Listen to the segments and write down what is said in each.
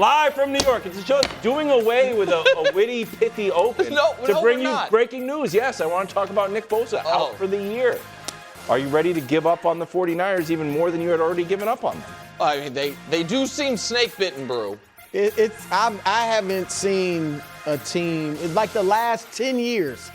Live from New York. It's a show doing away with a witty, pithy open to bring you breaking news. Yes, I want to talk about Nick Bosa out for the year. Are you ready to give up on the 49ers even more than you had already given up on them? I mean, they do seem snake-bitten, Brou. I haven't seen a team, it's like the last 10 years,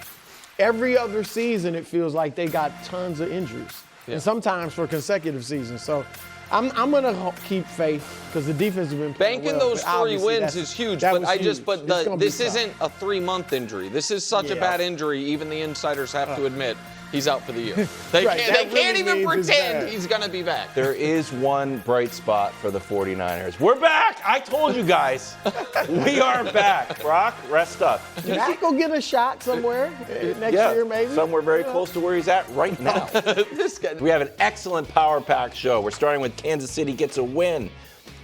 every other season it feels like they got tons of injuries. Yeah. And sometimes for consecutive seasons. So I'm going to keep faith because the defense has been playing banking well, those 3 wins is huge, but this isn't a 3-month injury. This is such a bad injury, even the insiders have to admit he's out for the year. They can't even pretend he's going to be back. There is one bright spot for the 49ers. We're back! I told you guys. We are back. Brock, rest up. Matt go get a shot somewhere next year, maybe? Somewhere very close to where he's at right now. We have an excellent Power Pack show. We're starting with Kansas City gets a win.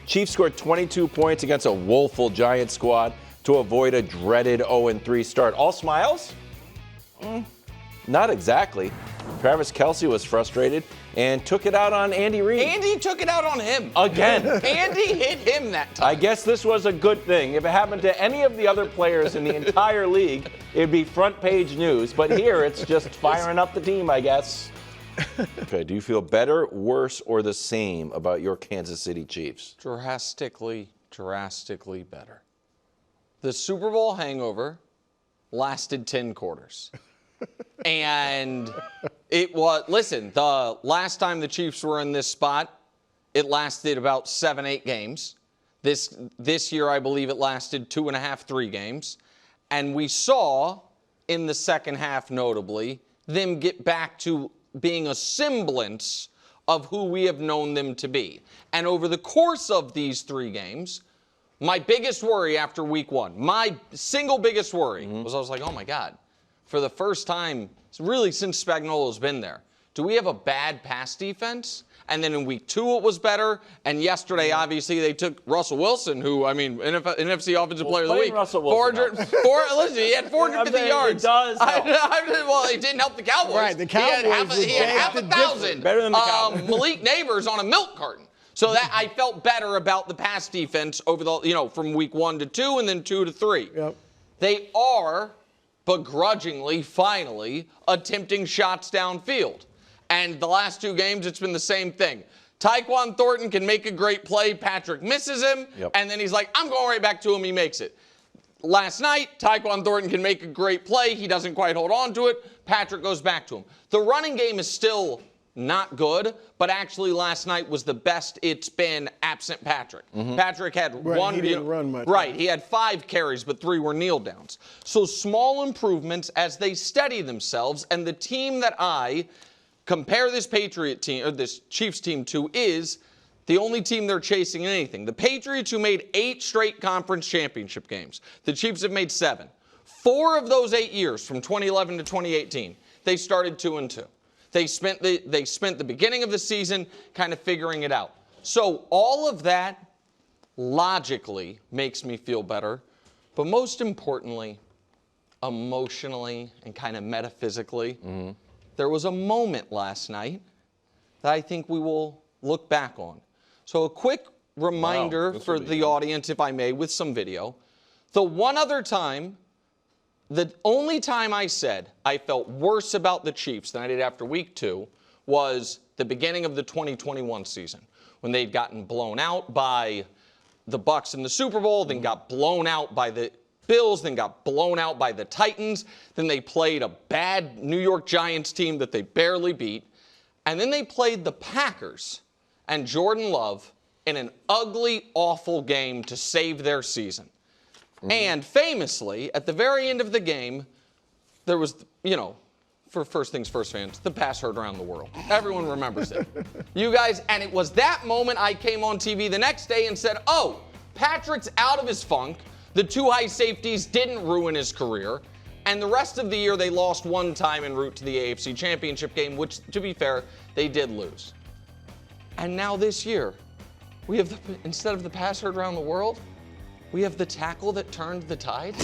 Chiefs scored 22 points against a woeful Giants squad to avoid a dreaded 0-3 start. All smiles? Not exactly. Travis Kelce was frustrated and took it out on Andy Reid. Andy took it out on him. Again. Andy hit him that time. I guess this was a good thing. If it happened to any of the other players in the entire league, it'd be front page news. But here, it's just firing up the team, I guess. Okay, do you feel better, worse, or the same about your Kansas City Chiefs? Drastically better. The Super Bowl hangover lasted 10 quarters. And it was, listen, the last time the Chiefs were in this spot, it lasted about 7-8 games. This year, I believe it lasted 2.5, 3 games. And we saw in the second half, notably, them get back to being a semblance of who we have known them to be. And over the course of these 3 games, my biggest worry after week 1, my single biggest worry was I was like, oh my God. For the first time, really since Spagnuolo's been there, do we have a bad pass defense? And then in week 2, it was better. And yesterday, obviously, they took Russell Wilson, who, I mean, NFC Offensive Player of the Week. Russell Wilson. Listen, he had 450 yards. It does help. Well, it didn't help the Cowboys. Right, the Cowboys. He had half 1,000. Better than the Cowboys. Malik Neighbors on a milk carton. So that I felt better about the pass defense over the, from week 1 to 2 and then 2 to 3. Yep. They are begrudgingly, finally, attempting shots downfield. And the last 2 games, it's been the same thing. Tyquan Thornton can make a great play. Patrick misses him. And then he's like, I'm going right back to him. He makes it. Last night, Tyquan Thornton can make a great play. He doesn't quite hold on to it. Patrick goes back to him. The running game is still not good, but actually last night was the best it's been absent Patrick. Patrick had one. He didn't run much. Right. He had 5 carries, but 3 were kneel downs. So small improvements as they steady themselves, and the team that I compare this Patriot team, or this Chiefs team to, is the only team they're chasing in anything. The Patriots, who made 8 straight conference championship games. The Chiefs have made 7. 4 of those 8 years, from 2011 to 2018, they started 2-2. They spent the beginning of the season kind of figuring it out. So all of that logically makes me feel better, but most importantly, emotionally and kind of metaphysically, there was a moment last night that I think we will look back on. So a quick reminder for the audience, if I may, with some video. The one other time, the only time I said I felt worse about the Chiefs than I did after week 2 was the beginning of the 2021 season, when they'd gotten blown out by the Bucs in the Super Bowl, then got blown out by the Bills, then got blown out by the Titans, then they played a bad New York Giants team that they barely beat, and then they played the Packers and Jordan Love in an ugly, awful game to save their season. And famously, at the very end of the game, there was, for first things first fans, the pass heard around the world. Everyone remembers it. You guys, and it was that moment I came on TV the next day and said, oh, Patrick's out of his funk. The 2 high safeties didn't ruin his career. And the rest of the year, they lost 1 time en route to the AFC Championship game, which, to be fair, they did lose. And now this year, we have, instead of the pass heard around the world, we have the tackle that turned the tide.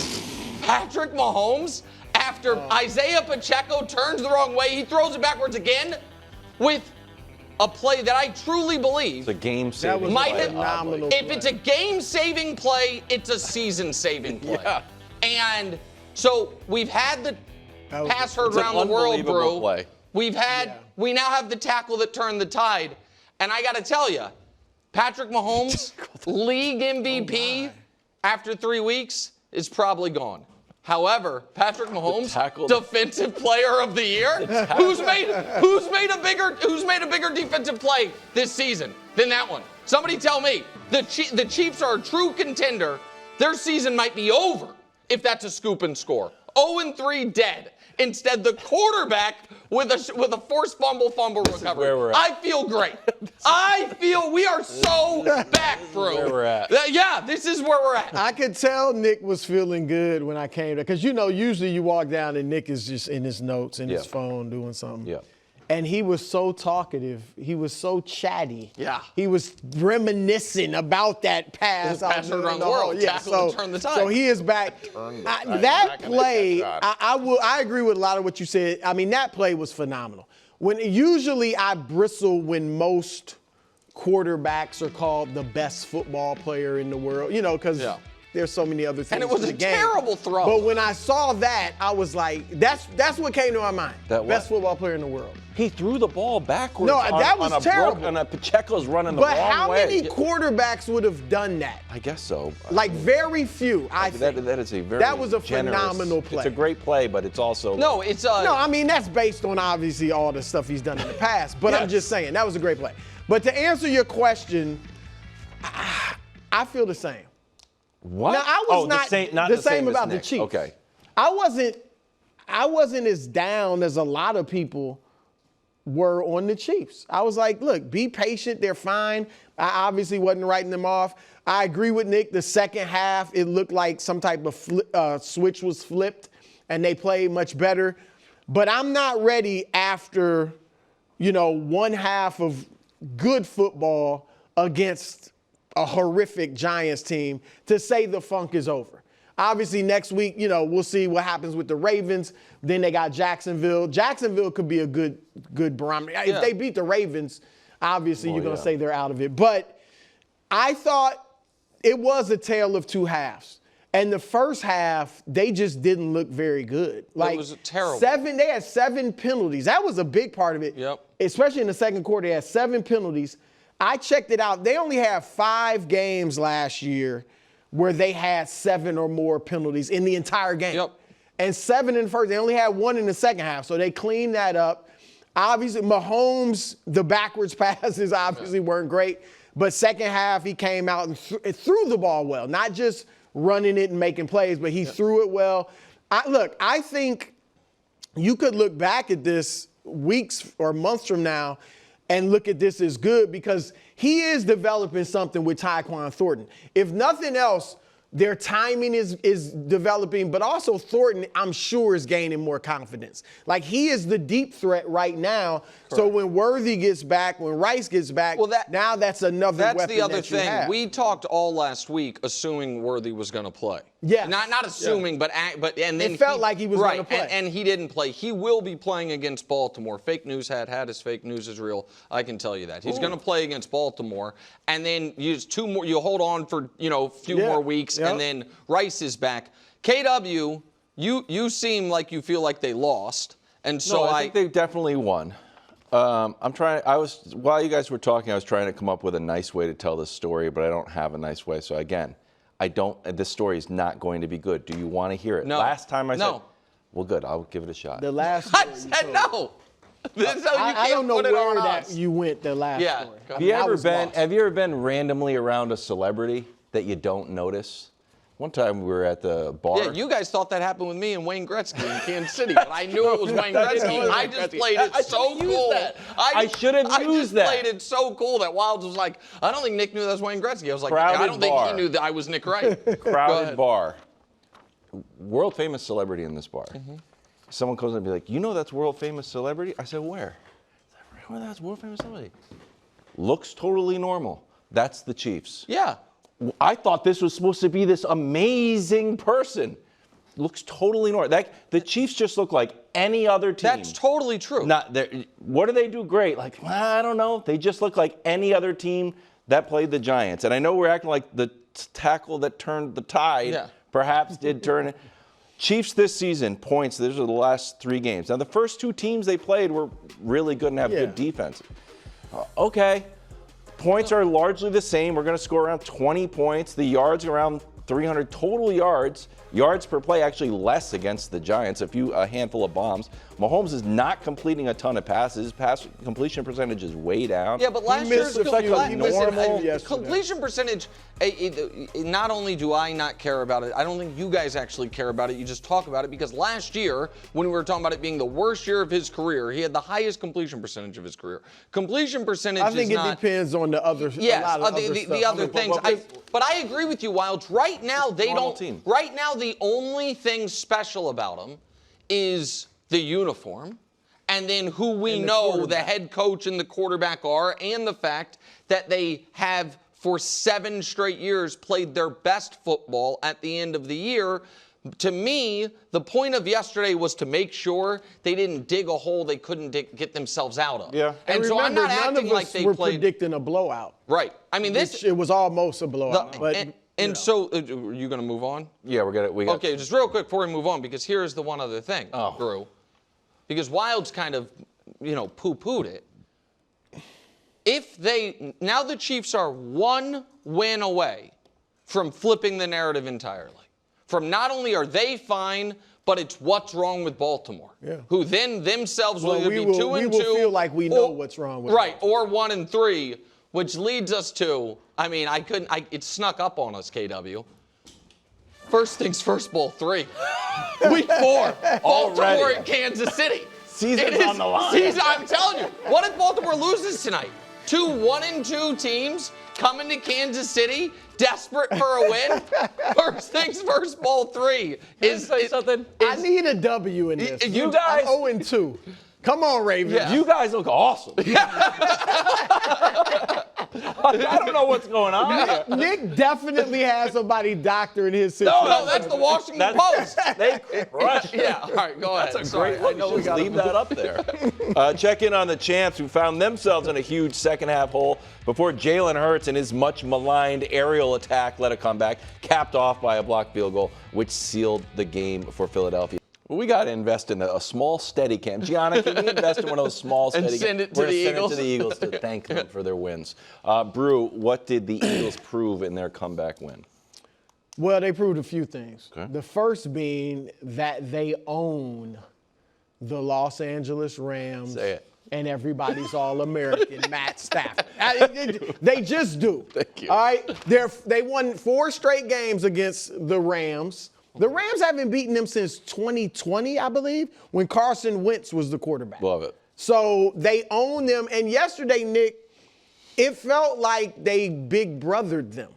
Patrick Mahomes, after Isaiah Pacheco turns the wrong way, he throws it backwards again with a play that I truly believe It's a game-saving might play. have, phenomenal if play. it's a game-saving play, it's a season-saving play. Yeah. And so we've had the pass heard It's an around the world, unbelievable Brou. play. We now have the tackle that turned the tide. And I got to tell you, Patrick Mahomes, league MVP after 3 weeks, is probably gone. However, Patrick Mahomes, defensive player of the year, who's made a bigger defensive play this season than that one? Somebody tell me. The Chiefs are a true contender. Their season might be over if that's a scoop and score. 0-3 dead. Instead, the quarterback with a forced fumble recovery. where we're at. I feel great. I feel we are so back, Brou. Where we're at. Yeah, this is where we're at. I could tell Nick was feeling good when I came there. Because, usually you walk down and Nick is just in his notes, in his phone, doing something. Yeah. And he was so talkative. He was so chatty. Yeah. He was reminiscing about that pass. His pass around the world. Tackle to turn the tide. So he is back. That play, I agree with a lot of what you said. I mean, that play was phenomenal. Usually I bristle when most quarterbacks are called the best football player in the world, because there's so many other things. And it was in a the game. terrible throw. But when I saw that, I was like, that's what came to my mind. Best football player in the world. He threw the ball backwards. No, that was terrible. And Pacheco's running the But wrong how way. many quarterbacks would have done that? I guess so. Like very few, I think. That is a very That was a generous- phenomenal play. It's a great play, but it's also No, it's No, I mean, that's based on obviously all the stuff he's done in the past. But I'm just saying, that was a great play. But to answer your question, I feel the same. What? Now, I was not the same as about the Nick. Chiefs. Okay. I wasn't as down as a lot of people were on the Chiefs. I was like, look, be patient. They're fine. I obviously wasn't writing them off. I agree with Nick. The second half, it looked like some type of switch was flipped, and they played much better. But I'm not ready after, one half of good football against a horrific Giants team to say the funk is over. Obviously, next week, we'll see what happens with the Ravens. Then they got Jacksonville. Jacksonville could be a good barometer. Yeah. If they beat the Ravens, obviously you're going to say they're out of it. But I thought it was a tale of two halves. And the first half, they just didn't look very good. Like, it was terrible. They had 7 penalties. That was a big part of it. Yep. Especially in the second quarter, they had 7 penalties. I checked it out. They only had 5 games last year where they had 7 or more penalties in the entire game. Yep. And 7 in the first. They only had 1 in the second half. So they cleaned that up. Obviously, Mahomes, the backwards passes obviously weren't great. But second half, he came out and threw the ball well. Not just running it and making plays, but he threw it well. I think you could look back at this weeks or months from now and look at this as good because he is developing something with Tyquan Thornton. If nothing else, their timing is developing, but also Thornton, I'm sure, is gaining more confidence. Like, he is the deep threat right now. Correct. So when Worthy gets back, when Rice gets back, now that's another weapon that you have. That's the other thing. We talked all last week assuming Worthy was going to play. Yeah. Not assuming, but and then it felt like he was going to play. And he didn't play. He will be playing against Baltimore. Fake news had his fake news is real. I can tell you that. He's going to play against Baltimore, and then use 2 more. You hold on for a few more weeks. Yep. And then Rice is back. KW, you seem like you feel like they lost, and so I think they definitely won. While you guys were talking, I was trying to come up with a nice way to tell this story, but I don't have a nice way. So again, this story is not going to be good. Do you want to hear it? No. Last time I said, well, good, I'll give it a shot. The last I said no. I don't know where that you went the last story. Have you ever been randomly around a celebrity that you don't notice? One time we were at the bar. Yeah, you guys thought that happened with me and Wayne Gretzky in Kansas City, but I knew it was Wayne Gretzky. I just played it so cool. I should have used that. I just played it so cool that Wilds was like, I don't think Nick knew that was Wayne Gretzky. I was like, Crowded I don't think he knew that I was Nick Wright. Crowded bar. World famous celebrity in this bar. Mm-hmm. Someone comes and be like, you know that's world famous celebrity? I said, where? Where that's world famous celebrity? Looks totally normal. That's the Chiefs. Yeah. I thought this was supposed to be this amazing person. looks totally normal. The Chiefs just look like any other team. That's totally true. What do they do great? Like, I don't know. They just look like any other team that played the Giants. And I know we're acting like the tackle that turned the tide perhaps did turn it. Chiefs this season, points, these are the last 3 games. Now, the first 2 teams they played were really good and have good defense. Okay. Points are largely the same. We're going to score around 20 points. The yards are around 300 total yards. Yards per play actually less against the Giants, a handful of bombs. Mahomes is not completing a ton of passes. Pass completion percentage is way down. Yeah, but last year's completion percentage, not only do I not care about it, I don't think you guys actually care about it. You just talk about it because last year, when we were talking about it being the worst year of his career, he had the highest completion percentage of his career. Completion percentage I think it depends on the other the other things. But I agree with you, Wilds. Right now, they don't. Right now, the only thing special about them is the uniform, and then who we know the head coach and the quarterback are, and the fact that they have for 7 straight years played their best football at the end of the year. To me, the point of yesterday was to make sure they didn't dig a hole they couldn't get themselves out of. Yeah. And so I'm not acting like they were played. Predicting a blowout. Right. I mean, it was almost a blowout. So, are you going to move on? Yeah, Okay, just real quick before we move on, because here's the one other thing, Brou. Because Wilds kind of, poo-pooed it. Now the Chiefs are 1 win away from flipping the narrative entirely. From not only are they fine, but it's what's wrong with Baltimore, who then themselves will either be 2-2. We will feel like we know what's wrong with Baltimore. Or 1-3, which leads us to, it snuck up on us, KW. First things first, Bowl 3. Week 4, Baltimore and Kansas City. Season's on the line. I'm telling you, what if Baltimore loses tonight? 2 1-2 teams coming to Kansas City, desperate for a win. First things first, Bowl 3. I need a W in this. You guys, I'm 0-2. Come on, Ravens. Yeah. You guys look awesome. I don't know what's going on here. Nick definitely has somebody doctoring his situation. No, that's the Washington Post. They crushed it. Yeah, all right, go ahead. That's a great look. We got to leave that up there. Check in on the champs who found themselves in a huge second-half hole before Jalen Hurts and his much-maligned aerial attack led a comeback, capped off by a blocked field goal, which sealed the game for Philadelphia. Well, we got to invest in a small Steadicam. Gianna, can we invest in one of those small Steadicams? And send it to the Eagles. Send it to the Eagles to thank them for their wins. Brou, what did the Eagles prove in their comeback win? Well, they proved a few things. Okay. The first being that they own the Los Angeles Rams. Say it. And everybody's All-American, Matt Stafford. They just do. Thank you. All right? They won 4 straight games against the Rams. The Rams haven't beaten them since 2020, I believe, when Carson Wentz was the quarterback. Love it. So they own them. And yesterday, Nick, it felt like they big brothered them.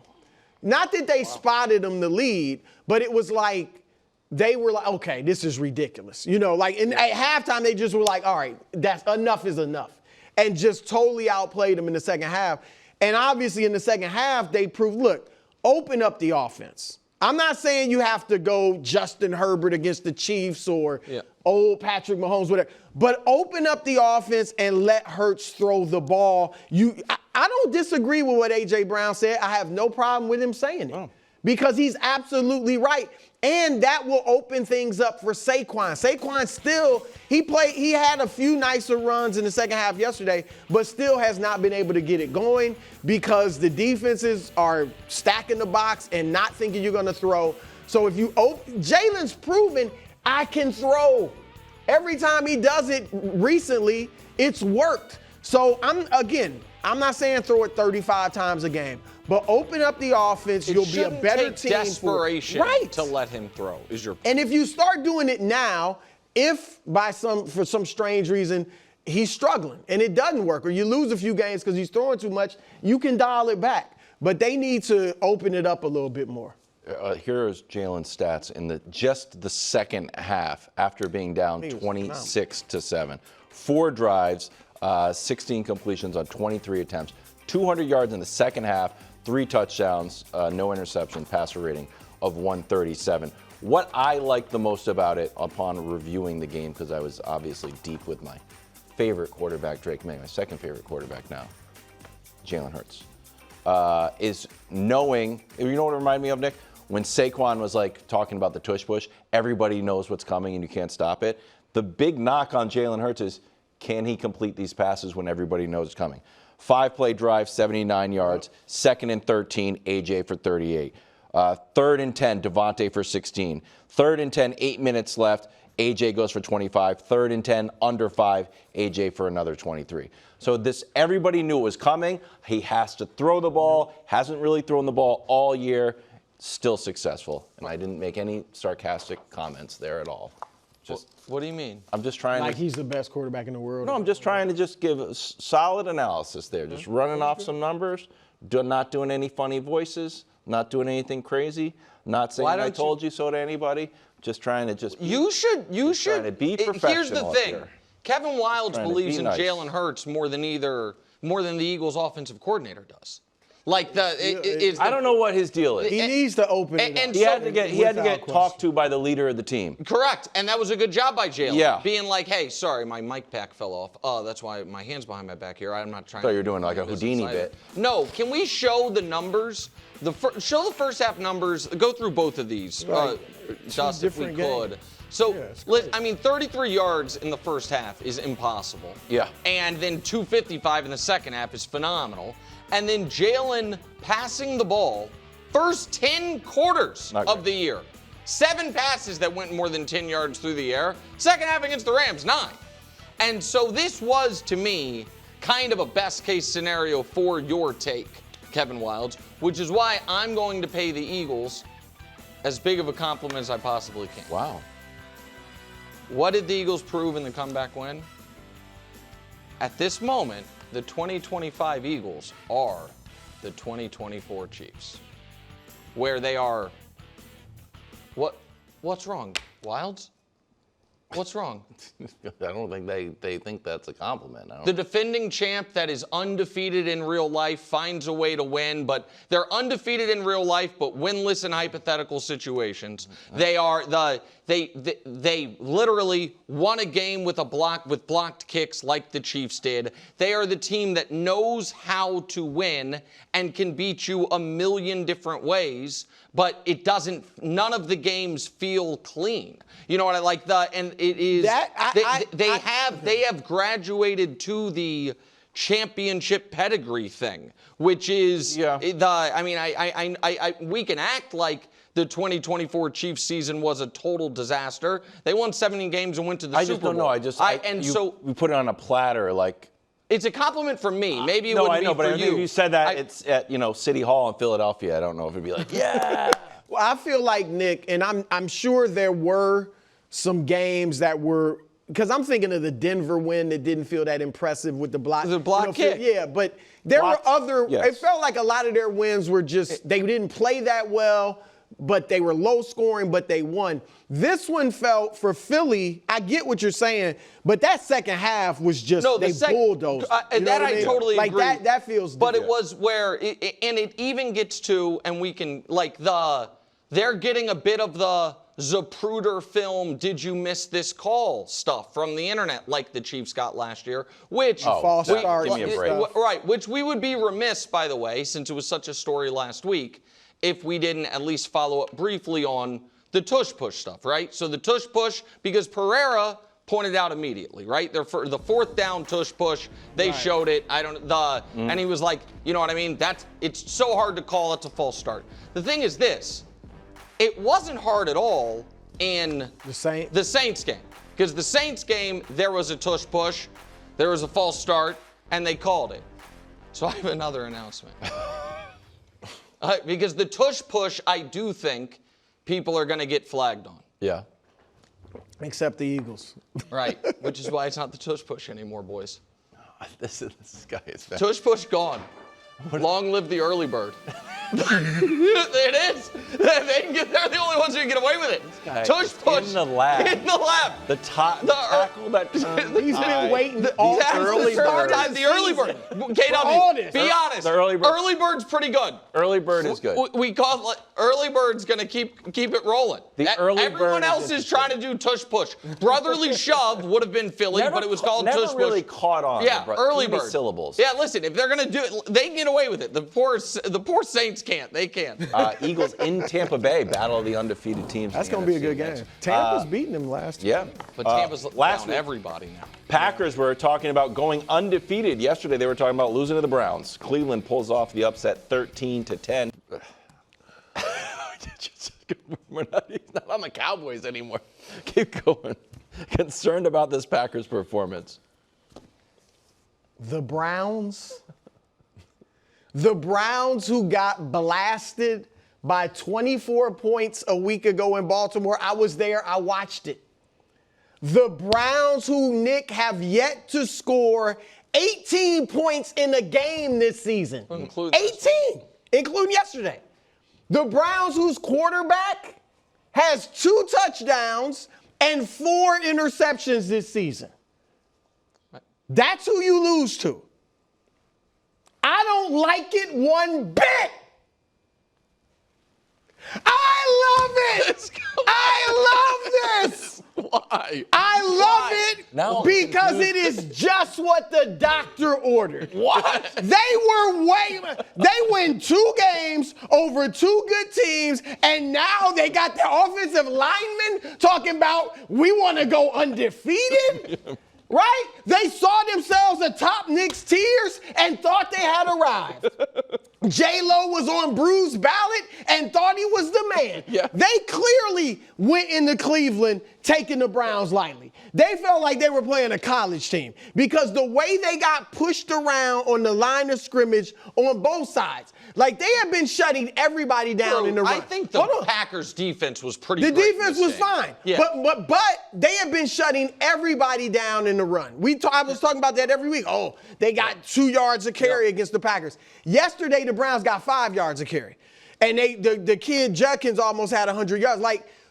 Not that they spotted them the lead, but it was like they were like, okay, this is ridiculous. At halftime, they just were like, all right, that's enough is enough. And just totally outplayed them in the second half. And obviously in the second half, they proved, look, open up the offense. I'm not saying you have to go Justin Herbert against the Chiefs or old Patrick Mahomes, whatever. But open up the offense and let Hurts throw the ball. I don't disagree with what A.J. Brown said. I have no problem with him saying it because he's absolutely right. And that will open things up for Saquon. Saquon still, he had a few nicer runs in the second half yesterday, but still has not been able to get it going because the defenses are stacking the box and not thinking you're going to throw. So if Jalen's proven I can throw. Every time he does it recently, it's worked. So I'm not saying throw it 35 times a game, but open up the offense. You'll be a better team. Desperation to let him throw is your point. And if you start doing it now, if for some strange reason he's struggling and it doesn't work, or you lose a few games because he's throwing too much, you can dial it back. But they need to open it up a little bit more. Here's Jalen's stats in just the second half after being down 26-7. 4 drives, 16 completions on 23 attempts, 200 yards in the second half, 3 touchdowns, no interception, passer rating of 137. What I liked the most about it upon reviewing the game, because I was obviously deep with my favorite quarterback, Drake May, my second favorite quarterback now, Jalen Hurts, is knowing, you know what it reminded me of, Nick? When Saquon was like talking about the tush push, everybody knows what's coming and you can't stop it. The big knock on Jalen Hurts is, can he complete these passes when everybody knows it's coming? 5-play drive, 79 yards. 2nd and 13, AJ for 38. 3rd and 10, Devontae for 16. 3rd and 10, 8 minutes left. AJ goes for 25. 3rd and 10, under 5, AJ for another 23. So this, everybody knew it was coming. He has to throw the ball. Hasn't really thrown the ball all year. Still successful. And I didn't make any sarcastic comments there at all. What do you mean? I'm just trying Like to. he's the best quarterback in the world. No, I'm just trying to just give a solid analysis there. Just running off some numbers, not doing any funny voices, not doing anything crazy, not saying I told you so to anybody. Just trying to just. You should. Trying to be professional. Here's the thing. Here. Kevin Wildes believes in nice. Jalen Hurts more than the Eagles' offensive coordinator does. Like I don't know what his deal is. He needs to open it and up. He had to get talked to by the leader of the team. Correct, and that was a good job by Jalen. Yeah. Being like, hey, sorry, my mic pack fell off. Oh, that's why my hand's behind my back here. I'm not trying. I thought you were doing like a Houdini bit. No, can we show the numbers? Show the first half numbers. Go through both of these, Dust, if we different could. games. So, Yeah, I mean, 33 yards in the first half is impossible. Yeah. And then 255 in the second half is phenomenal. And then Jalen passing the ball, first 10 quarters of the year. 7 passes that went more than 10 yards through the air. Second half against the Rams, 9. And so this was, to me, kind of a best-case scenario for your take, Kevin Wildes, which is why I'm going to pay the Eagles as big of a compliment as I possibly can. Wow. What did the Eagles prove in the comeback win? At this moment, the 2025 Eagles are the 2024 Chiefs. Where they are. What's wrong, Wildes? What's wrong? I don't think they think that's a compliment. The defending champ that is undefeated in real life finds a way to win, but they're undefeated in real life, but winless in hypothetical situations. They are they literally won a game with blocked kicks like the Chiefs did. They are the team that knows how to win and can beat you a million different ways, but none of the games feel clean. You know what I like? It is they have graduated to the championship pedigree thing, which is we can act like the 2024 Chiefs season was a total disaster. They won 17 games and went to the Super Bowl. I just don't know. We put it on a platter like. It's a compliment from me. Maybe it wouldn't be for you. No, I know, but if you said that it's at City Hall in Philadelphia, I don't know if it'd be like, yeah. Well, I feel like, Nick, and I'm sure there were some games that were, because I'm thinking of the Denver win that didn't feel that impressive with the block. The block kick. Yeah, but there were other, it felt like a lot of their wins were just, they didn't play that well, but they were low scoring, but they won. This one felt, for Philly, I get what you're saying, but that second half was just, they bulldozed. That I totally agree. Like that feels But different. it was where, and it even gets to, and we can, they're getting a bit of the Zapruder film, did you miss this call stuff from the internet like the Chiefs got last year, which false start. Give me a break. Right, which we would be remiss, by the way, since it was such a story last week, if we didn't at least follow up briefly on the tush push stuff, right? So the tush push, because Pereira pointed out immediately, right? The 4th down tush push, they showed it. And he was like, you know what I mean? It's so hard to call. It's a false start. The thing is this. It wasn't hard at all in the Saints game. Because the Saints game, there was a tush push, there was a false start, and they called it. So I have another announcement. Because the tush push, I do think people are going to get flagged on. Yeah. Except the Eagles. Right, which is why it's not the tush push anymore, boys. This guy is tush push gone. Long live the early bird. It is. They're the only ones who can get away with it. Tush push in the lab. In the lab. The tackle that turned He's been waiting all That's early the third bird. time. The early bird. all this. KW, be honest. The early bird. Early bird's pretty good. early bird is good. We call it early bird's going to keep it rolling. The early Everyone bird else is trying to do tush push. Brotherly shove would have been Philly, but it was called tush push. Never really caught on. Yeah, early Too many bird. syllables. Yeah, listen, if they're going to do it, they can get away with it. The poor Saints can't. They can't. Eagles in Tampa Bay battle of the undefeated teams. That's in the going to be a NFC good next. game. Tampa's beating them last year. Yeah. But Tampa's last down week, everybody now. Packers were talking about going undefeated. Yesterday they were talking about losing to the Browns. Cleveland pulls off the upset 13-10. He's not on the Cowboys anymore. Keep going. Concerned about this Packers performance. The Browns who got blasted by 24 points a week ago in Baltimore. I was there. I watched it. The Browns who, Nick, have yet to score 18 points in a game this season. 18, including yesterday. The Browns whose quarterback has 2 touchdowns and 4 interceptions this season. That's who you lose to. I don't like it one bit. I love it. I love this. Why? I love it Now- because it is just what the doctor ordered. What? They win 2 games over 2 good teams, and now they got the offensive linemen talking about we want to go undefeated. Right? They saw themselves atop Nick's tiers and thought they had arrived. J-Lo was on Brou's ballot and thought he was the man. Yeah. They clearly went into Cleveland taking the Browns lightly. They felt like they were playing a college team because the way they got pushed around on the line of scrimmage on both sides, like they had been shutting everybody down in the run. I think the Packers defense was pretty The great defense in was this game. fine, Yeah. but they have been shutting everybody down in the run. I was talking about that every week. Oh, they got 2 yards of carry against the Packers. Yesterday, the Browns got 5 yards of carry, and the kid Judkins almost had 100 yards.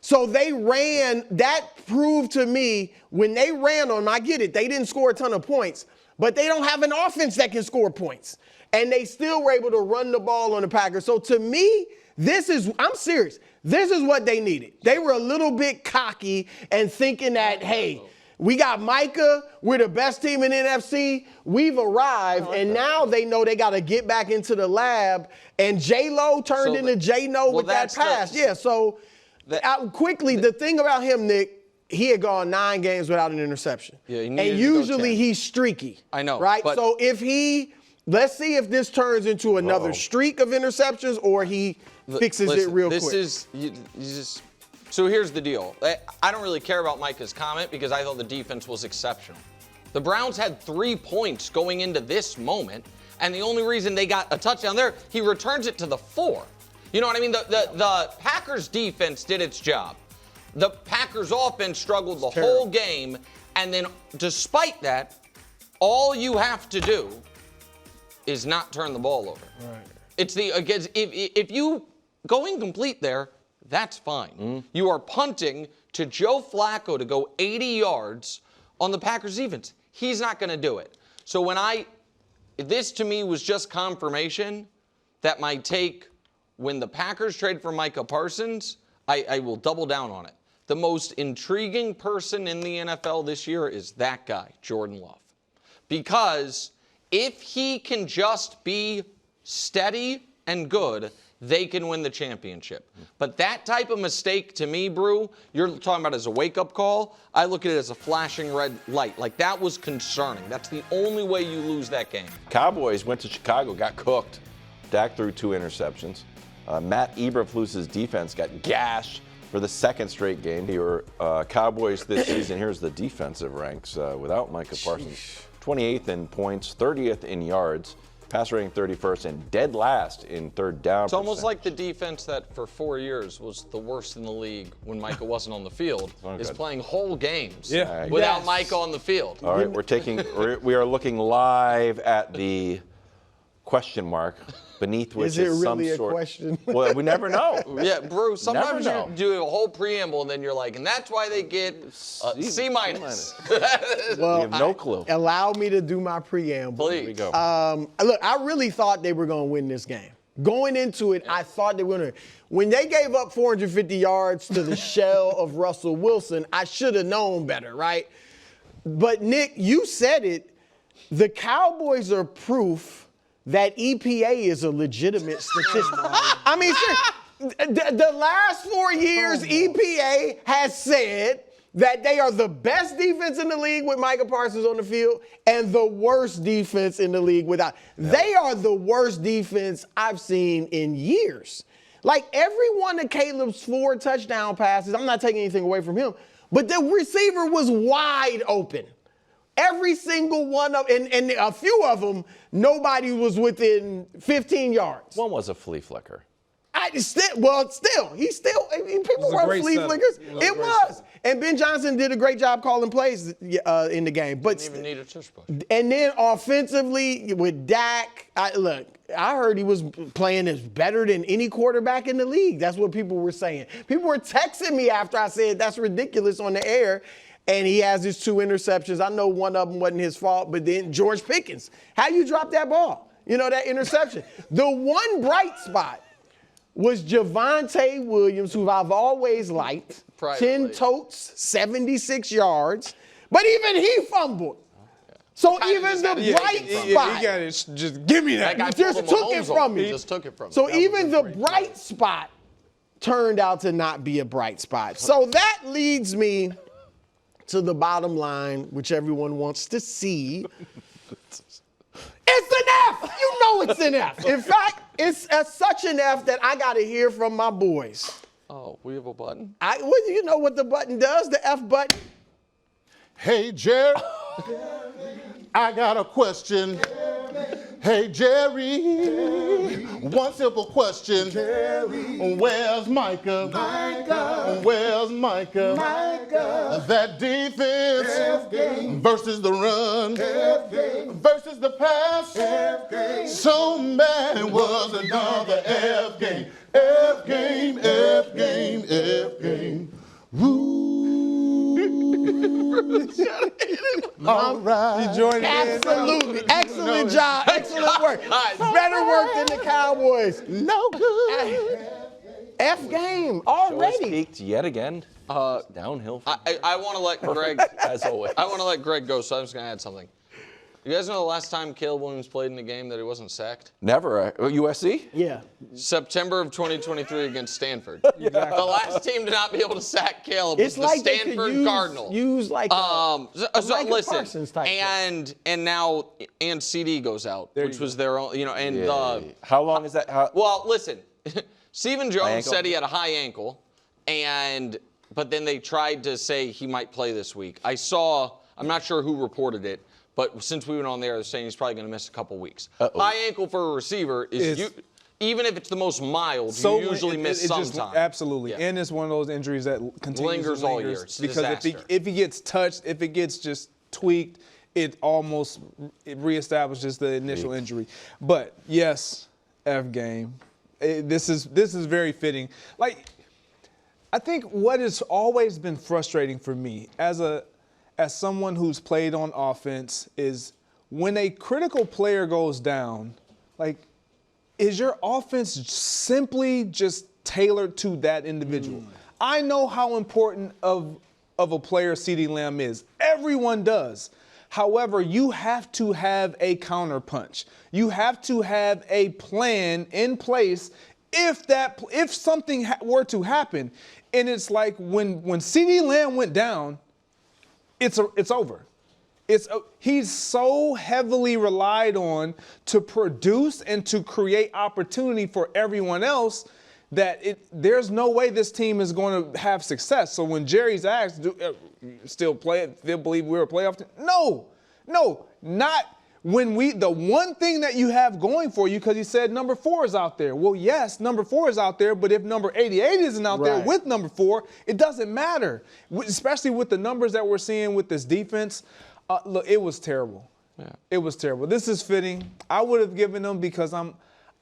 So they ran. That proved to me when they ran on them. I get it. They didn't score a ton of points, but they don't have an offense that can score points, and they still were able to run the ball on the Packers. So to me, I'm serious. This is what they needed. They were a little bit cocky and thinking that, hey, we got Micah. We're the best team in the NFC. We've arrived, and now they know they got to get back into the lab. And J-Lo turned into J-No with that pass. Quickly, the thing about him, Nick, he had gone 9 games without an interception. Yeah, and usually he's streaky. I know. Right? But so let's see if this turns into another streak of interceptions or he fixes it real quick. So here's the deal. I don't really care about Micah's comment because I thought the defense was exceptional. The Browns had 3 points going into this moment, and the only reason they got a touchdown there, he returns it to the 4. You know what I mean? The Packers defense did its job. The Packers offense struggled the whole game, and then despite that, all you have to do is not turn the ball over. Right. It's if you go incomplete there, that's fine. You are punting to Joe Flacco to go 80 yards on the Packers defense. He's not going to do it. So this to me was just confirmation that my take when the Packers trade for Micah Parsons, I will double down on it. The most intriguing person in the NFL this year is that guy, Jordan Love. Because if he can just be steady and good, they can win the championship. But that type of mistake, to me, Brou, you're talking about as a wake-up call. I look at it as a flashing red light. Like, that was concerning. That's the only way you lose that game. Cowboys went to Chicago, got cooked. Dak threw 2 interceptions. Matt Eberflus's defense got gashed for the 2nd straight game. Your Cowboys this season, here's the defensive ranks without Micah Parsons. 28th in points, 30th in yards. Passer rating 31st and dead last in third down. It's almost like the defense that for 4 years was the worst in the league when Micah wasn't on the field is playing whole games without Micah on the field. All right, we are looking live at the question mark beneath which Is it some really a sort. question? Well, we never know. Yeah, Brou, sometimes Never know. you do a whole preamble and then you're like, and that's why they get C minus. Well, We have no clue. Allow me to do my preamble. Please. Here we go. Look, I really thought they were going to win this game. Going into it, I thought they were going to. When they gave up 450 yards to the shell of Russell Wilson, I should have known better, right? But, Nick, you said it. The Cowboys are proof that EPA is a legitimate statistic. I mean, the last 4 years, EPA has said that they are the best defense in the league with Micah Parsons on the field and the worst defense in the league without. Yep. They are the worst defense I've seen in years. Like every one of Caleb's 4 touchdown passes, I'm not taking anything away from him, but the receiver was wide open. Every single one of, and a few of them, nobody was within 15 yards. One was a flea flicker. People were flea flickers. It was. And Ben Johnson did a great job calling plays in the game. But Didn't even need a tush push. And then offensively with Dak, I heard he was playing as better than any quarterback in the league. That's what people were saying. People were texting me after I said that's ridiculous on the air. And he has his 2 interceptions. I know one of them wasn't his fault, but then George Pickens. How you drop that ball? You know, that interception. The one bright spot was Javonte Williams, who I've always liked. Privately. 10 totes, 76 yards. But even he fumbled. So even the bright spot. You gotta just give me that. guy Just pulled took Mahomes it from me. Just took it from me. So even the bright spot turned out to not be a bright spot. So that leads me to the bottom line, which everyone wants to see. It's an F. You know it's an F. In fact, it's such an F that I got to hear from my boys. Oh, we have a button? You know what the button does, the F button? Hey, Jerry, I got a question. Hey, Jerry, one simple question. Where's Micah? Where's Micah? That defense versus the run versus the pass. So man was another F game. F game, F game, F game. Woo. All right. You joined in. Absolutely. Excellent job. Excellent work. Better work than the Cowboys. No good. F game Show already. has peaked yet again. Downhill. I want to let Greg, As always. I want to let Greg go, so I'm just going to add something. You guys know the last time Caleb Williams played in a game that he wasn't sacked? Never. USC? Yeah. September of 2023 against Stanford. The last team to not be able to sack Caleb It's was like the they could Stanford Cardinals. use like So Micah listen, Parsons type and now CD goes out, which was their own, and How long is that? well, listen, Stephen Jones ankle? said he had a high ankle, but then they tried to say he might play this week. I'm not sure who reported it, but since we went on there, they're saying he's probably going to miss a couple weeks. High ankle for a receiver is even if it's the most mild, you usually miss some time. Absolutely. Yeah. And it's one of those injuries that Lingers all year. It's a because disaster. if he gets touched, if it gets just tweaked, it reestablishes the initial injury. But yes, F game. This is very fitting. Like, I think what has always been frustrating for me as someone who's played on offense is when a critical player goes down, like, is your offense simply just tailored to that individual? I know how important of a player CeeDee Lamb is. Everyone does. However, you have to have a counterpunch. You have to have a plan in place if something were to happen. And it's like when CeeDee Lamb went down, it's over. He's so heavily relied on to produce and to create opportunity for everyone else that there's no way this team is going to have success. So when Jerry's asked, still believe we're a playoff team? No, not when the one thing that you have going for you, because he said number 4 is out there. Well, yes, number 4 is out there, but if number 88 isn't out there with number 4, it doesn't matter, especially with the numbers that we're seeing with this defense. Look, it was terrible. Yeah. It was terrible. This is fitting. I would have given them because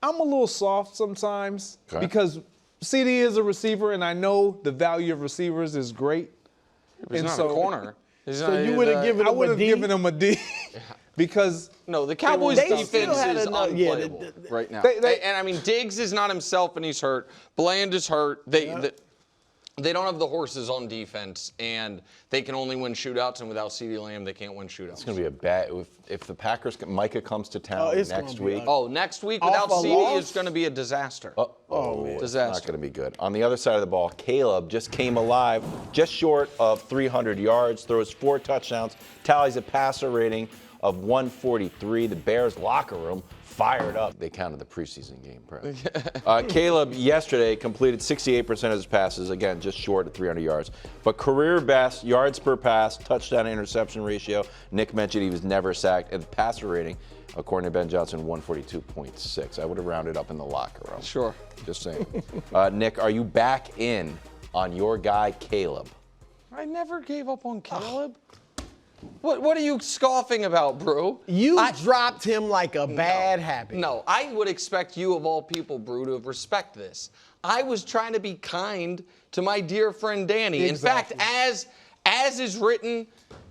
I'm a little soft sometimes because CD is a receiver, and I know the value of receivers is great. He's not a corner. So you would have given him I would have a D? given him a D because No, the Cowboys' They defense still had is enough- yeah, unplayable right now. they- And I mean, Diggs is not himself, and he's hurt. Bland is hurt. They don't have the horses on defense, and they can only win shootouts. And without CeeDee Lamb, they can't win shootouts. It's going to be a bad. If the Packers, Micah comes to town it's next gonna be week. Oh, next week without Off a CeeDee loss? is going to be a disaster. man. It's Disaster. not going to be good. On the other side of the ball, Caleb just came alive, just short of 300 yards, throws 4 touchdowns, tallies a passer rating of 143. The Bears locker room fired up. They counted the preseason game, Brett. Caleb yesterday completed 68% of his passes, again, just short of 300 yards. But career best yards per pass, touchdown to interception ratio. Nick mentioned he was never sacked. And the passer rating, according to Ben Johnson, 142.6. I would have rounded up in the locker room. Sure. Just saying. Nick, are you back in on your guy, Caleb? I never gave up on Caleb. What are you scoffing about, Brou? You dropped him like a bad habit. No, I would expect you, of all people, Brou, to respect this. I was trying to be kind to my dear friend Danny. Exactly. In fact, as is written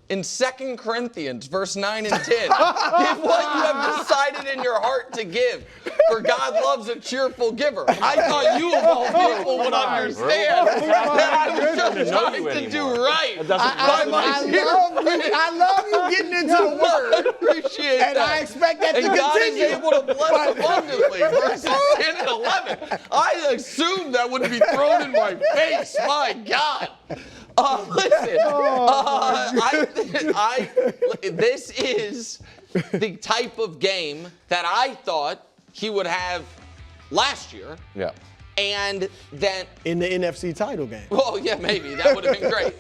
in 2 Corinthians, verse 9 and 10, give what you have decided in your heart to give, for God loves a cheerful giver. I thought you, of all people, would understand that I was just trying to do right. I love you getting into the word. Appreciate And that. I expect that to And God continue. is able to bless abundantly. Verses 10 and 11. I assumed that would be thrown in my face. My God. Listen. This is the type of game that I thought he would have last year. Yeah. And then In the NFC title game. well, yeah, maybe. That would have been great.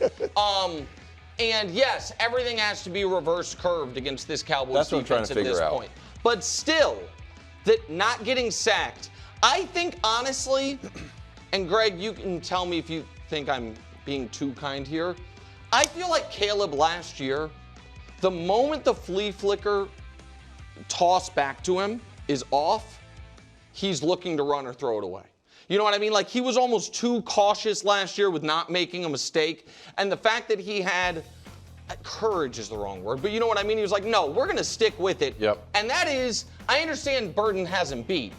And yes, everything has to be reverse curved against this Cowboys That's what I'm trying defense to at this figure out. point. But still, that not getting sacked, I think honestly, and Greg, you can tell me if you think I'm being too kind here. I feel like Caleb last year, the moment the flea flicker toss back to him is off, he's looking to run or throw it away. You know what I mean? Like, he was almost too cautious last year with not making a mistake. And the fact that he had, courage is the wrong word, but you know what I mean? He was like, no, we're going to stick with it. Yep. And that is, I understand Burton hasn't beat,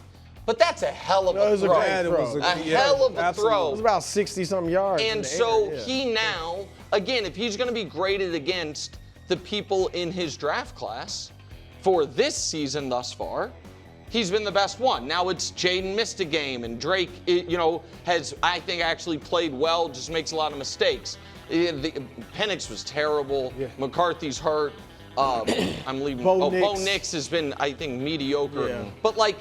but that's a hell of No, it a was a throw. great throw. A hell of a absolutely. throw. It was about 60-something yards. in And the so air, yeah. he now, again, if he's going to be graded against the people in his draft class for this season thus far, he's been the best one. Now it's Jaden missed a game, and Drake, has, I think, actually played well, just makes a lot of mistakes. Penix was terrible. Yeah. McCarthy's hurt. I'm leaving. Bo Bo Nix. Nix has been, I think, mediocre. Yeah. But, like,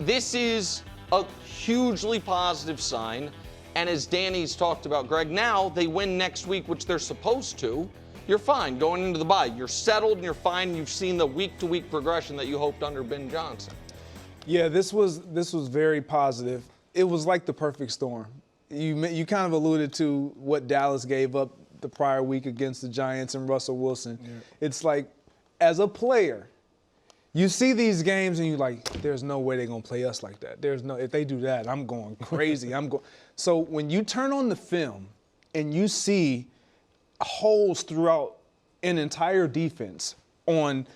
this is a hugely positive sign. And as Danny's talked about, Greg, now they win next week, which they're supposed to. You're fine going into the bye. You're settled and you're fine. You've seen the week-to-week progression that you hoped under Ben Johnson. Yeah, this was very positive. It was like the perfect storm. You kind of alluded to what Dallas gave up the prior week against the Giants and Russell Wilson. Yeah. It's like, as a player, you see these games and you're like, there's no way they're gonna play us like that. If they do that, I'm going crazy. So when you turn on the film and you see holes throughout an entire defense on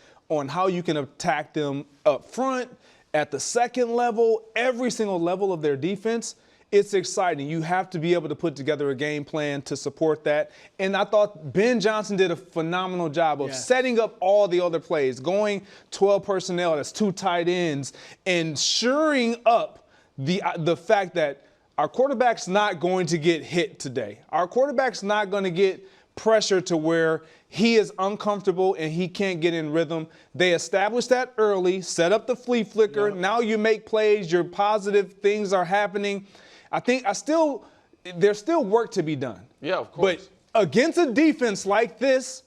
how you can attack them up front, at the second level, every single level of their defense, it's exciting. You have to be able to put together a game plan to support that. And I thought Ben Johnson did a phenomenal job of setting up all the other plays, going 12 personnel, that's 2 tight ends, and shoring up the fact that our quarterback's not going to get hit today. Our quarterback's not going to get pressure to where he is uncomfortable and he can't get in rhythm. They established that early, set up the flea flicker. Now you make plays, you're positive, things are happening. There's still work to be done. Yeah, of course. But against a defense like this,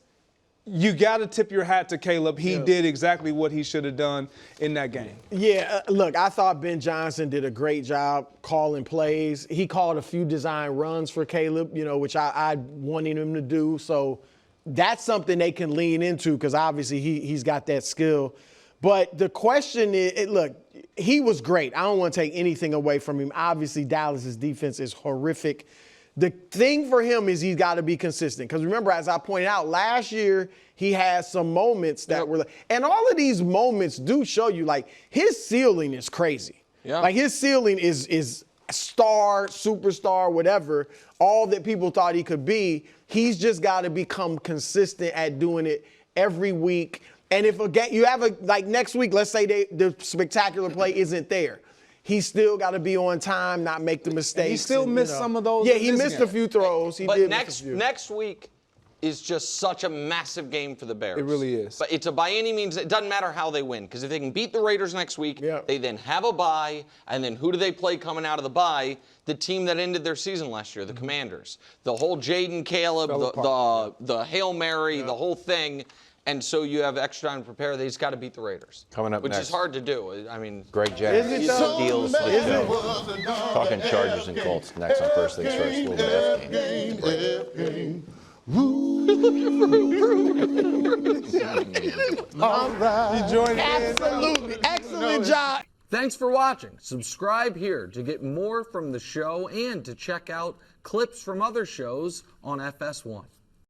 you got to tip your hat to Caleb. He did exactly what he should have done in that game. Yeah, look, I thought Ben Johnson did a great job calling plays. He called a few design runs for Caleb, which I wanted him to do. So that's something they can lean into because obviously he's got that skill. But the question is, look, he was great. I don't want to take anything away from him. Obviously, Dallas's defense is horrific. The thing for him is he's got to be consistent. Because remember, as I pointed out, last year he had some moments that were, and all of these moments do show you, like, his ceiling is crazy. Yeah. Like, his ceiling is star, superstar, whatever, all that people thought he could be. He's just got to become consistent at doing it every week. And if you have like next week, let's say the spectacular play isn't there. He's still got to be on time, not make the mistakes. He still missed some of those. Yeah, he missed a few throws. But next week is just such a massive game for the Bears. It really is. But it's by any means, it doesn't matter how they win, because if they can beat the Raiders next week, they then have a bye, and then who do they play coming out of the bye? The team that ended their season last year, the Commanders. The whole Jaden Caleb, the Hail Mary, the whole thing. And so you have extra time to prepare. They just got to beat the Raiders. Coming up which next. is hard to do. I mean, Greg Jackson steals the show. Talking Chargers and Colts next on First Things First. A little bit of F game. All right. You joined in. Absolutely. Excellent job. thanks for watching. Subscribe here to get more from the show and to check out clips from other shows on FS1.